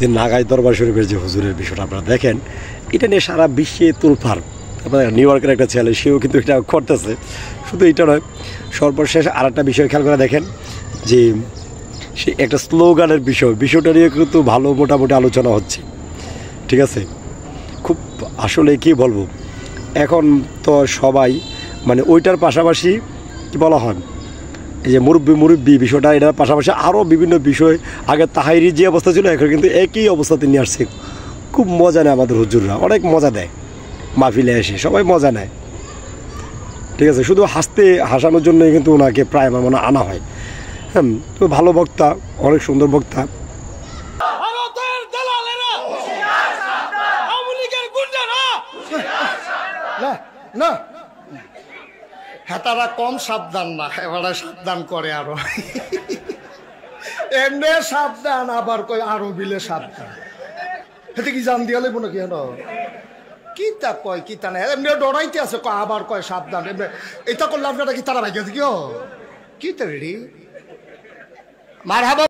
যে নাগাই দরবার শরীফের যে হুজুরের বিষয়টা আপনারা দেখেন, এটা নিয়ে সারা বিশ্বে তোলপাড়। আপনার নিউ ইয়র্কের একটা ছেলে, সেও কিন্তু এটা করতেছে। শুধু এটা নয়, সর্বশেষ আর একটা বিষয় খেয়াল করে দেখেন যে সে একটা স্লোগানের বিষয়টা নিয়ে কিন্তু ভালো মোটামুটি আলোচনা হচ্ছে, ঠিক আছে। খুব আসলে কি বলবো, এখন তো সবাই মানে ওইটার পাশাপাশি কি বলা হয়, এই যে মুরব্বি বিষয়টা, এটার পাশাপাশি আরও বিভিন্ন বিষয়, আগে তাহাইরি যে অবস্থা ছিল এখন কিন্তু একই অবস্থাতে নিয়ে আসছে। খুব মজা নেয় আমাদের হুজুররা, অনেক মজা দেয় মাহফিলে এসে, সবাই মজা নেয়, ঠিক আছে। শুধু হাসানোর জন্যই কিন্তু ওনাকে প্রায় আমার মনে আনা হয়। হ্যাঁ, তো ভালো বক্তা, অনেক সুন্দর বক্তা। না হেতারা কম সাবধান না, এবারে সাবধান করে আরো। এমনি সাবধান, আবার কয় আরো বিলে সাবধান। হেতে কি জান দিয়া লাগবো নাকি? হেন কি তা কয় কি তা না, এমনি ডরাইতে আছে, কয় আবার কয় সাবধান। এমনি এটা করলে আপনারা কি তারা ভাইকে কি তার রেডি মার হাবা।